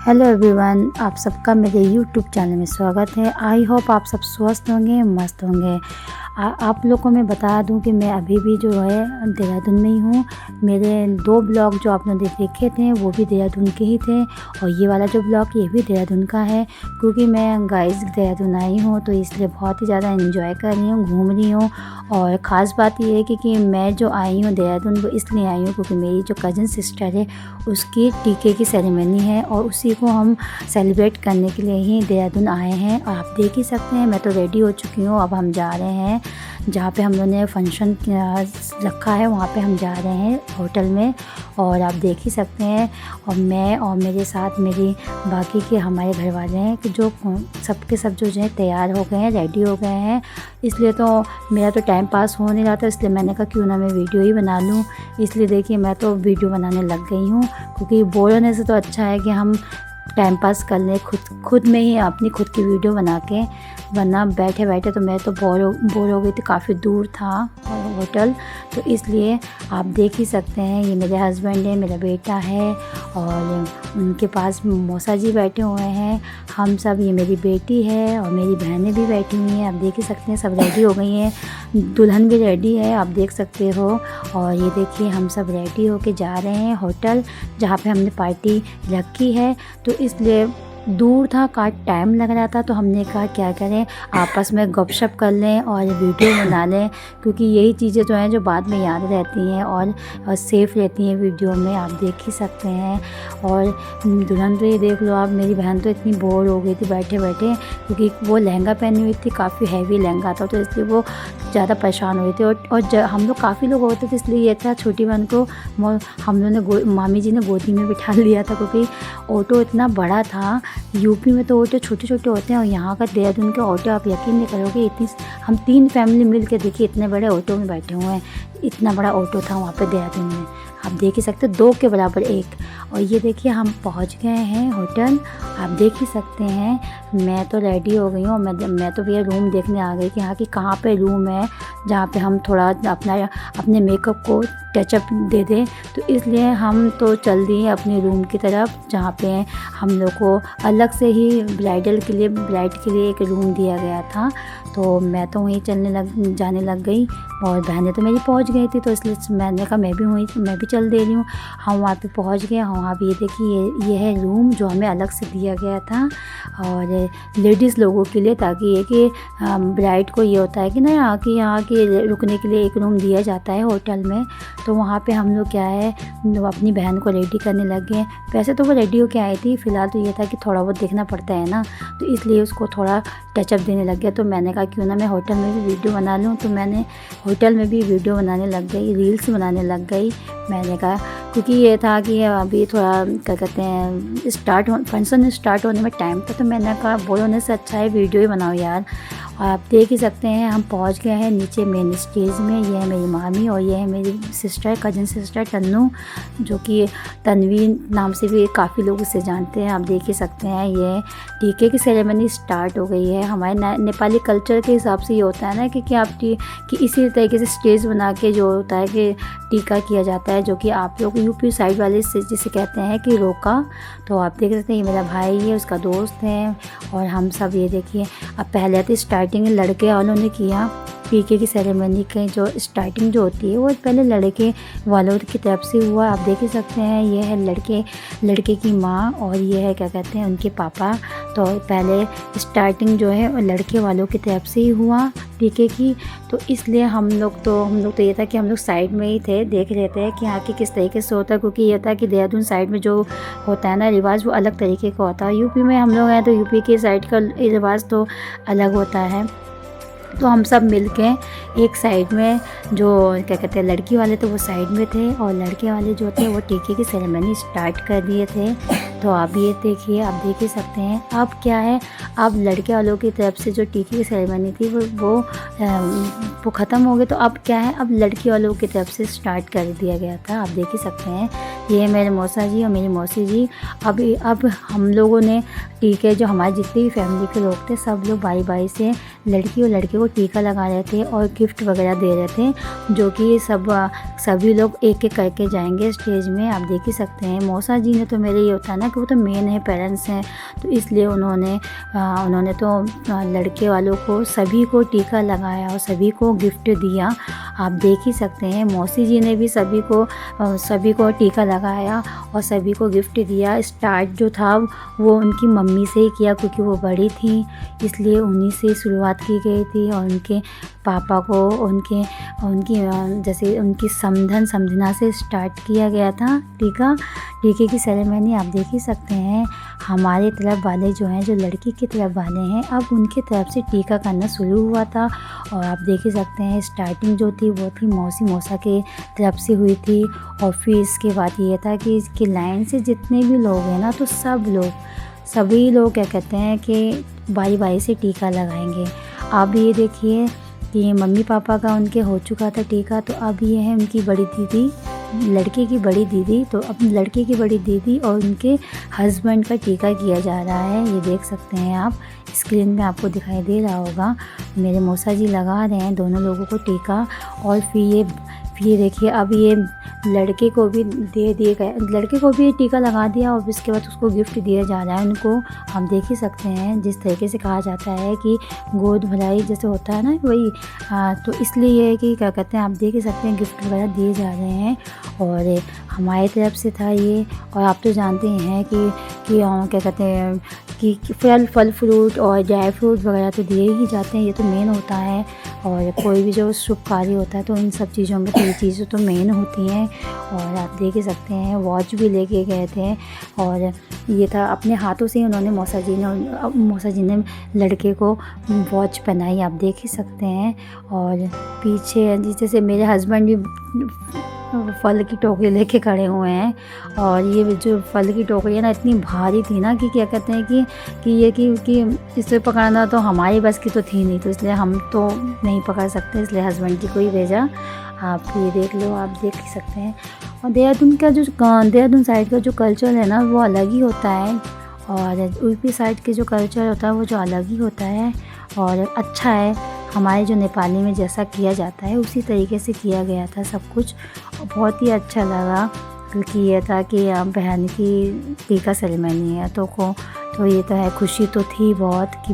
Hello everyone, आप सबका मेरे यूट्यूब चैनल में स्वागत है। आई होप आप सब स्वस्थ होंगे, मस्त होंगे। आप लोग को मैं बता दूं कि मैं अभी भी जो है देहरादून में ही हूँ। मेरे 2 ब्लॉग जो आप लोगों ने देखे थे वो भी देहरादून के ही थे, और ये वाला जो ब्लॉग ये भी देहरादून का है। क्योंकि मैं गाइस देहरादून आई हूँ तो इसलिए बहुत ही ज़्यादा एंजॉय कर रही हूँ, घूम रही हूँ। और ख़ास बात ये है कि मैं जो आई हूँ देहरादून वो इसलिए आई हूँ क्योंकि मेरी जो कज़न सिस्टर है उसकी टीके की सेरेमनी है, और उसी को हम सेलिब्रेट करने के लिए ही देहरादून आए हैं। और आप देख ही सकते हैं मैं तो रेडी हो चुकी हूँ। अब हम जा रहे हैं जहाँ पे हम लोगों ने फंक्शन रखा है, वहाँ पे हम जा रहे हैं होटल में। और आप देख ही सकते हैं, और मैं और मेरे साथ मेरी बाकी के हमारे घर वाले हैं कि जो सबके सब जो है तैयार हो गए हैं, रेडी हो गए हैं। इसलिए तो मेरा तो टाइम पास हो नहीं रहा था, इसलिए मैंने कहा क्यों ना मैं वीडियो ही बना लूँ। इसलिए देखिए मैं तो वीडियो बनाने लग गई हूँ, क्योंकि बोर होने से तो अच्छा है कि हम टाइम पास कर लें खुद में ही अपनी खुद की वीडियो बना के। वरना बैठे बैठे तो मैं तो बोर हो गई थी, काफ़ी दूर था होटल। तो इसलिए आप देख ही सकते हैं ये मेरे हस्बैंड है, मेरा बेटा है, और उनके पास मौसा जी बैठे हुए हैं। हम सब, ये मेरी बेटी है और मेरी बहनें भी बैठी हुई हैं। आप देख ही सकते हैं सब रेडी हो गई हैं, दुल्हन भी रेडी है, आप देख सकते हो। और ये देखिए हम सब रेडी होके जा रहे हैं होटल जहाँ पे हमने पार्टी रखी है। तो इसलिए दूर था, काफ़ी टाइम लग रहा था, तो हमने कहा क्या करें, आपस में गपशप कर लें और वीडियो बना लें, क्योंकि यही चीज़ें जो हैं जो बाद में याद रहती हैं और सेफ़ रहती हैं वीडियो में। आप देख ही सकते हैं। और दुल्हन तो ये देख लो आप, मेरी बहन तो इतनी बोर हो गई थी बैठे बैठे, क्योंकि वो लहंगा पहनी हुई थी, काफ़ी हैवी लहंगा था, तो इसलिए वो ज़्यादा परेशान हुई थी। और हम लोग काफ़ी लोग होते थे, इसलिए ये था छोटी बहन को हम लोगों ने मामी जी ने गोदी में बिठा लिया था, क्योंकि ऑटो इतना बड़ा था। यूपी में तो ऑटो छोटे छोटे होते हैं, और यहाँ का देहरादून के ऑटो आप यकीन नहीं करोगे, इतनी हम 3 फैमिली मिल के देखिए इतने बड़े ऑटो में बैठे हुए हैं। इतना बड़ा ऑटो था वहाँ पे देहरादून में, आप देख ही सकते हो, 2 के बराबर 1। और ये देखिए हम पहुँच गए हैं होटल, आप देख ही सकते हैं। मैं तो रेडी हो गई हूँ, मैं तो भैया रूम देखने आ गई कि यहाँ की कहाँ पे रूम है जहाँ पे हम थोड़ा अपने मेकअप को टचअप दे दें। तो इसलिए हम तो चल दिए अपने रूम की तरफ, जहाँ पे हम लोग को अलग से ही ब्राइड के लिए एक रूम दिया गया था। तो मैं तो वहीं जाने लग गई, और बहनें तो मेरी पहुंच गई थी, तो इसलिए मैंने कहा मैं भी चल दे रही हूँ। हम वहाँ पे पहुँच गए। वहाँ पे ये देखिए ये है रूम जो हमें अलग से दिया गया था, और लेडीज़ लोगों के लिए, ताकि ये कि ब्राइड को ये होता है कि ना यहाँ के रुकने के लिए एक रूम दिया जाता है होटल में। तो वहाँ पे हम लोग क्या है, अपनी बहन को रेडी करने लग गए। वैसे तो वो रेडी होके आई थी, फ़िलहाल तो ये था कि थोड़ा बहुत देखना पड़ता है ना, तो इसलिए उसको थोड़ा टचअप देने लग गया। तो मैंने कहा क्यों ना मैं होटल में भी वीडियो बना लूँ, तो मैंने होटल में भी वीडियो बनाने लग गई, रील्स बनाने लग गई। मैंने कहा क्योंकि ये था कि अभी थोड़ा क्या कहते हैं फंक्शन स्टार्ट होने में टाइम था, तो मैंने कहा बोर होने से अच्छा है वीडियो ही बनाओ यार। और आप देख ही सकते हैं हम पहुंच गए हैं नीचे मेन स्टेज में। ये है मेरी मामी और ये है मेरी सिस्टर, कज़न सिस्टर तन्नू, जो कि तन्वी नाम से भी काफ़ी लोग उसे जानते हैं। आप देख ही सकते हैं ये टीके की सेरेमनी स्टार्ट हो गई है। हमारे नेपाली कल्चर के हिसाब से ये होता है ना कि आप कि इसी तरीके से स्टेज बना के जो होता है कि टीका किया जाता है, जो कि आप लोग यूपी साइड वाले से जिसे कहते हैं कि रोका। तो आप देख सकते हैं ये मेरा भाई है, उसका दोस्त है, और हम सब ये देखिए। अब पहले तो स्टार्टिंग लड़के वालों ने किया टीके की सेरेमनी के, जो स्टार्टिंग जो होती है वो पहले लड़के वालों की तरफ से हुआ। आप देख ही सकते हैं ये है लड़के की माँ, और ये है क्या कहते हैं उनके पापा। तो पहले स्टार्टिंग जो है लड़के वालों की तरफ से ही हुआ टीके की। तो इसलिए हम लोग तो ये था कि हम लोग साइड में ही थे, देख रहे थे कि यहाँ की किस तरीके से होता है, क्योंकि ये था कि देहरादून साइड में जो होता है ना रिवाज वो अलग तरीके का होता है। यूपी में हम लोग हैं तो यूपी के साइड का रिवाज तो अलग होता है। तो हम सब मिल के एक साइड में, जो क्या कहते हैं लड़की वाले तो वो साइड में थे, और लड़के वाले जो थे वो टीके की सेरेमनी स्टार्ट कर दिए थे। तो आप ये देखिए, आप देख ही सकते हैं। अब क्या है, अब लड़के वालों की तरफ से जो टीके की सेरेमनी थी वो ख़त्म हो गई। तो अब क्या है, अब लड़की वालों की तरफ से स्टार्ट कर दिया गया था। आप देख ही सकते हैं ये मेरे मौसा जी और मेरी मौसी जी। अब हम लोगों ने टीके, जो हमारे जितने भी फैमिली के लोग थे सब लोग बारी बारी से लड़की और लड़के को टीका लगा रहे थे और गिफ्ट वगैरह दे रहे थे, जो कि सभी लोग एक एक करके जाएंगे स्टेज में। आप देख ही सकते हैं। मौसा जी ने तो मेरे ये होता है ना कि वो तो मेन है, पेरेंट्स हैं, तो इसलिए उन्होंने तो लड़के वालों को सभी को टीका लगाया और सभी को गिफ्ट दिया। आप देख ही सकते हैं। मौसी जी ने भी सभी को टीका लगाया और सभी को गिफ्ट दिया। स्टार्ट जो था वो उनकी मम्मी से ही किया, क्योंकि वो बड़ी थी, इसलिए उन्हीं से शुरुआत की गई थी। और उनके पापा को उनकी जैसे उनकी समझना से स्टार्ट किया गया था टीके की सेरेमनी। आप देख ही सकते हैं। हमारे तरफ वाले जो हैं, जो लड़की की तरफ वाले हैं, अब उनके तरफ से टीका करना शुरू हुआ था। और आप देख ही सकते हैं स्टार्टिंग जो थी वो थी मौसा के तरफ से हुई थी। और फिर इसके बाद ये था कि इसकी लाइन से जितने भी लोग हैं ना, तो सभी लोग क्या कहते हैं कि बारी बारी से टीका लगाएंगे। अब ये देखिए कि ये मम्मी पापा का उनके हो चुका था टीका, तो अब ये है उनकी बड़ी दीदी, लड़के की बड़ी दीदी। तो अब लड़के की बड़ी दीदी और उनके हस्बैंड का टीका किया जा रहा है। ये देख सकते हैं आप, स्क्रीन में आपको दिखाई दे रहा होगा। मेरे मौसा जी लगा रहे हैं दोनों लोगों को टीका। और फिर ये देखिए, अब ये लड़के को भी दे दिए गए, लड़के को भी टीका लगा दिया और इसके बाद उसको गिफ्ट दिया जा रहा है उनको। हम देख ही सकते हैं जिस तरीके से कहा जाता है कि गोद भलाई जैसे होता है ना, वही। तो इसलिए ये है कि क्या कहते हैं, आप देख ही सकते हैं गिफ्ट वगैरह दिए जा रहे हैं। और हमारी तरफ से था ये। और आप तो जानते हैं कि क्या कहते हैं कि फल फ्रूट और ड्राई फ्रूट वगैरह तो दिए ही जाते हैं, ये तो मेन होता है। और कोई भी जो शुभ कार्य होता है तो इन सब चीज़ों में तो ये चीज़ें तो मेन होती हैं। और आप देख ही सकते हैं वॉच भी लेके गए थे। और ये था अपने हाथों से ही उन्होंने मौसा जी ने लड़के को वॉच पहनाई, आप देख ही सकते हैं। और पीछे जैसे मेरे हस्बैंड भी फल की टोकरी लेके खड़े हुए हैं। और ये जो फल की टोकरी है ना, इतनी भारी थी ना कि क्या कहते हैं कि इसे पकड़ना तो हमारी बस की तो थी नहीं, तो इसलिए हम तो नहीं पकड़ सकते, इसलिए हस्बैंड जी को ही भेजा। आप ये देख लो, आप देख ही सकते हैं। और देहरादून साइड का जो कल्चर है ना, वो अलग ही होता है। और यूपी साइड के जो कल्चर होता है वो जो अलग ही होता है और अच्छा है। हमारे जो नेपाली में जैसा किया जाता है उसी तरीके से किया गया था सब कुछ। बहुत ही अच्छा लगा, क्योंकि ये था कि बहन की टीका सेरेमनी है तो ये तो है, खुशी तो थी बहुत कि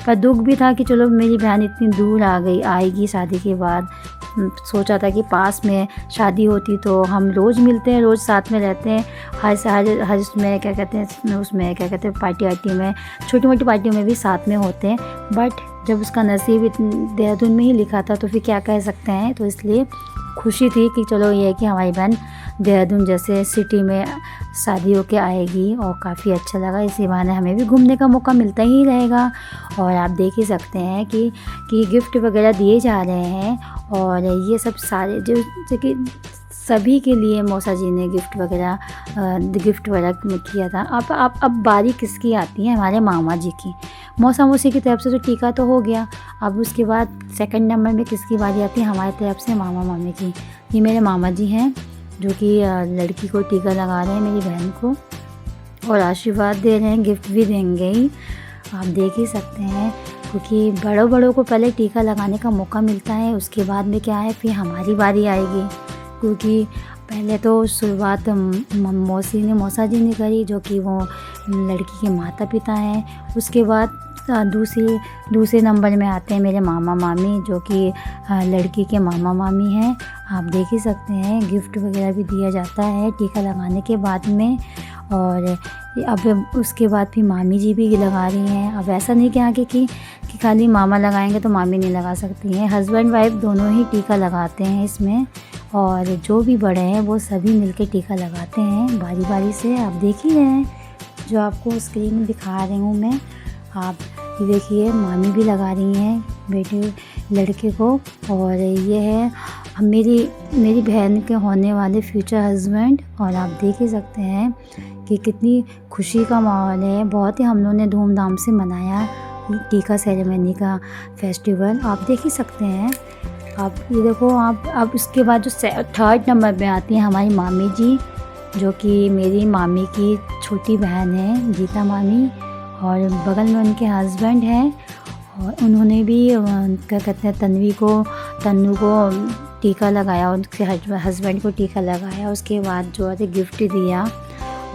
पर दुख भी था कि चलो मेरी बहन इतनी दूर आएगी शादी के बाद। सोचा था कि पास में शादी होती तो हम रोज़ मिलते हैं, रोज़ साथ में रहते हैं, हर उसमें क्या कहते हैं पार्टी वार्टी में, छोटी मोटी पार्टियों में भी साथ में होते हैं। बट जब उसका नसीब देहरादून में ही लिखा था तो फिर क्या कह सकते हैं। तो इसलिए खुशी थी कि चलो ये है कि हमारी बहन देहरादून जैसे सिटी में शादी होके आएगी। और काफ़ी अच्छा लगा, इसी बहाने हमें भी घूमने का मौका मिलता ही रहेगा। और आप देख ही सकते हैं कि गिफ्ट वगैरह दिए जा रहे हैं। और ये सब सारे जो कि सभी के लिए मौसा जी ने गिफ्ट वगैरह किया था। अब बारी किसकी आती है, हमारे मामा जी की। मौसा मौसी की तरफ से तो टीका तो हो गया, अब उसके बाद सेकंड नंबर में किसकी बारी आती है, हमारी तरफ से मामा मामी की। ये मेरे मामा जी हैं जो कि लड़की को टीका लगा रहे हैं, मेरी बहन को, और आशीर्वाद दे रहे हैं, गिफ्ट भी देंगे ही। आप देख ही सकते हैं, क्योंकि बड़ों को पहले टीका लगाने का मौका मिलता है, उसके बाद में क्या है फिर हमारी बारी आएगी। क्योंकि पहले तो शुरुआत मौसा जी ने करी, जो कि वो लड़की के माता पिता हैं। उसके बाद दूसरे नंबर में आते हैं मेरे मामा मामी, जो कि लड़की के मामा मामी हैं। आप देख ही सकते हैं, गिफ्ट वगैरह भी दिया जाता है टीका लगाने के बाद में। और अब उसके बाद फिर मामी जी भी लगा रही हैं। अब ऐसा नहीं कि आगे कि खाली मामा लगाएंगे तो मामी नहीं लगा सकती हैं, हस्बैंड वाइफ दोनों ही टीका लगाते हैं इसमें। और जो भी बड़े हैं वो सभी मिलकर टीका लगाते हैं बारी बारी से। आप देख ही रहे हैं, जो आपको स्क्रीन में दिखा रही हूँ मैं। आप ये देखिए, मामी भी लगा रही हैं बेटे लड़के को। और ये है मेरी बहन के होने वाले फ्यूचर हस्बैंड। और आप देख ही सकते हैं कि कितनी खुशी का माहौल है। बहुत ही हम लोगों ने धूमधाम से मनाया टीका सेरेमनी का फेस्टिवल, आप देख ही सकते हैं। आप ये देखो, आप इसके बाद जो थर्ड नंबर पे आती हैं हमारी मामी जी, जो कि मेरी मामी की छोटी बहन है गीता मामी, और बगल में उनके हस्बैंड हैं। और उन्होंने भी क्या कहते हैं तन्नू को टीका लगाया, उसके हस्बैंड को टीका लगाया। उसके बाद जो है गिफ्ट दिया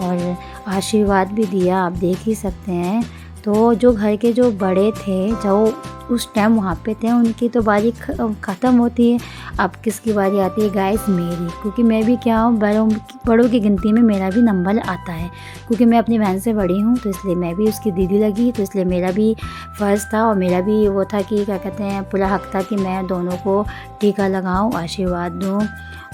और आशीर्वाद भी दिया, आप देख ही सकते हैं। तो जो घर के जो बड़े थे, जो उस टाइम वहाँ पे थे, उनकी तो बारी ख़त्म होती है। अब किसकी बारी आती है गाइस? मेरी, क्योंकि मैं भी क्या हूँ, बड़ों की गिनती में मेरा भी नंबर आता है, क्योंकि मैं अपनी बहन से बड़ी हूँ, तो इसलिए मैं भी उसकी दीदी लगी, तो इसलिए मेरा भी फ़र्ज़ था और मेरा भी वो था कि क्या कहते हैं, पूरा हक़ था कि मैं दोनों को टीका लगाऊँ, आशीर्वाद दूँ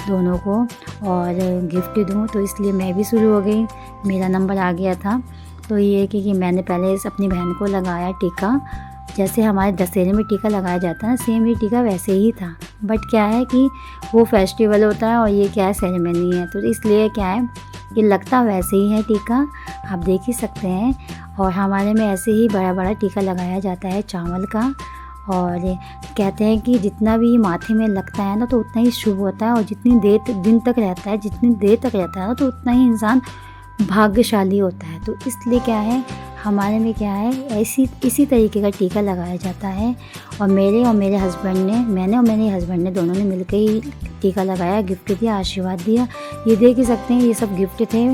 दोनों को और गिफ्ट दूँ। तो इसलिए मैं भी शुरू हो गई, मेरा नंबर आ गया था। तो ये कि मैंने पहले अपनी बहन को लगाया टीका, जैसे हमारे दशहरे में टीका लगाया जाता है ना, सेम ये टीका वैसे ही था। बट क्या है कि वो फेस्टिवल होता है और ये क्या है, सेरेमनी है, तो इसलिए क्या है, ये लगता वैसे ही है टीका, आप देख ही सकते हैं। और हमारे में ऐसे ही बड़ा बड़ा टीका लगाया जाता है चावल का, और कहते हैं कि जितना भी माथे में लगता है ना, तो उतना ही शुभ होता है, और जितनी दिन तक रहता है, जितनी देर तक रहता है ना, तो उतना ही इंसान भाग्यशाली होता है। तो इसलिए क्या है, हमारे में क्या है, इसी तरीके का टीका लगाया जाता है। और मेरे हस्बैंड ने, मैंने और मेरे हस्बैंड ने दोनों ने मिलकर ही टीका लगाया, गिफ्ट दिया, आशीर्वाद दिया। ये देख ही सकते हैं, ये सब गिफ्ट थे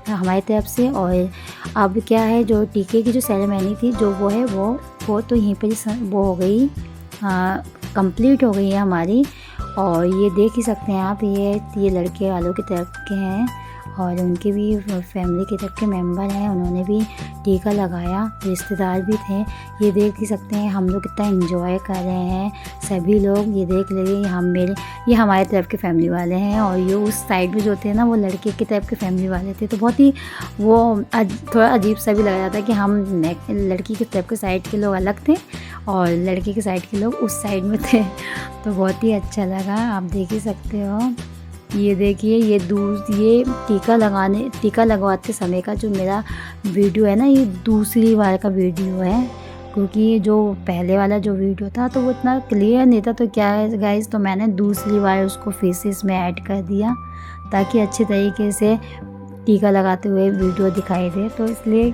हमारी तरफ से। और अब क्या है, जो टीके की जो सेरेमनी थी, जो वो है वो तो यहीं पर वो हो गई, कंप्लीट हो गई है हमारी। और ये देख ही सकते हैं आप, ये लड़के वालों की तरफ के हैं और उनके भी फैमिली की तरफ के मेंबर हैं, उन्होंने भी टीका लगाया, रिश्तेदार भी थे। ये देख ही सकते हैं हम लोग कितना एंजॉय कर रहे हैं सभी लोग। ये देख लीजिए, ये हमारे तरफ के फैमिली वाले हैं, और ये उस साइड में जो थे ना, वो लड़के की तरफ के फैमिली वाले थे। तो बहुत ही वो थोड़ा अजीब सा भी लग रहा था कि हम लड़की की तरफ के साइड के लोग अलग थे और लड़के के साइड के लोग उस साइड में थे। तो बहुत ही अच्छा लगा, आप देख ही सकते हो। ये देखिए, ये टीका लगवाते समय का जो मेरा वीडियो है ना, ये दूसरी बार का वीडियो है, क्योंकि जो पहले वाला जो वीडियो था तो वो इतना क्लियर नहीं था। तो क्या है गाइस, तो मैंने दूसरी बार उसको फेसेस में ऐड कर दिया ताकि अच्छे तरीके से टीका लगाते हुए वीडियो दिखाई दे। तो इसलिए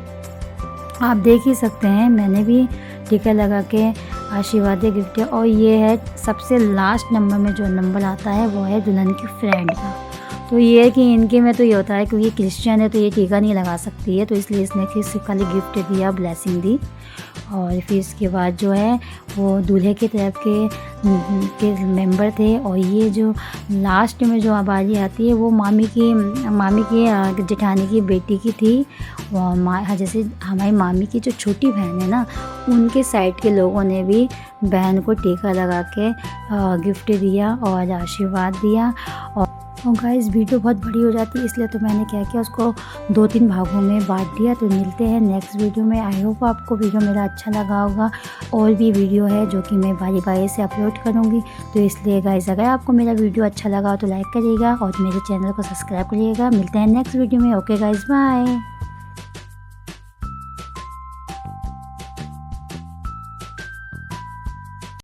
आप देख ही सकते हैं, मैंने भी टीका लगा के आशीर्वाद गिफ्ट। और ये है सबसे लास्ट नंबर में जो नंबर आता है, वो है दुल्हन की फ्रेंड का। तो ये है कि इनके में तो ये होता है, क्योंकि क्रिश्चियन है तो ये टीका नहीं लगा सकती है, तो इसलिए इसने सिर्फ खाली गिफ्ट दिया, ब्लेसिंग दी। और फिर इसके बाद जो है वो दूल्हे की तरफ के मेंबर थे। और ये जो लास्ट में जो बारी आती है, वो मामी की जेठानी की बेटी की थी। जैसे हमारी मामी की जो छोटी बहन है ना, उनके साइड के लोगों ने भी बहन को टीका लगा के गिफ्ट दिया और आशीर्वाद दिया। और गाइस, वीडियो बहुत बड़ी हो जाती है, इसलिए तो मैंने क्या किया, उसको 2-3 भागों में बांट दिया। तो मिलते हैं नेक्स्ट वीडियो में। आई होप आपको वीडियो मेरा अच्छा लगा होगा। और भी वीडियो है जो कि मैं बारी बारी से अपलोड करूँगी, तो इसलिए गाइस, अगर आपको मेरा वीडियो अच्छा लगा तो लाइक करिएगा और मेरे चैनल को सब्सक्राइब करिएगा। मिलते हैं नेक्स्ट वीडियो में। Okay guys, bye.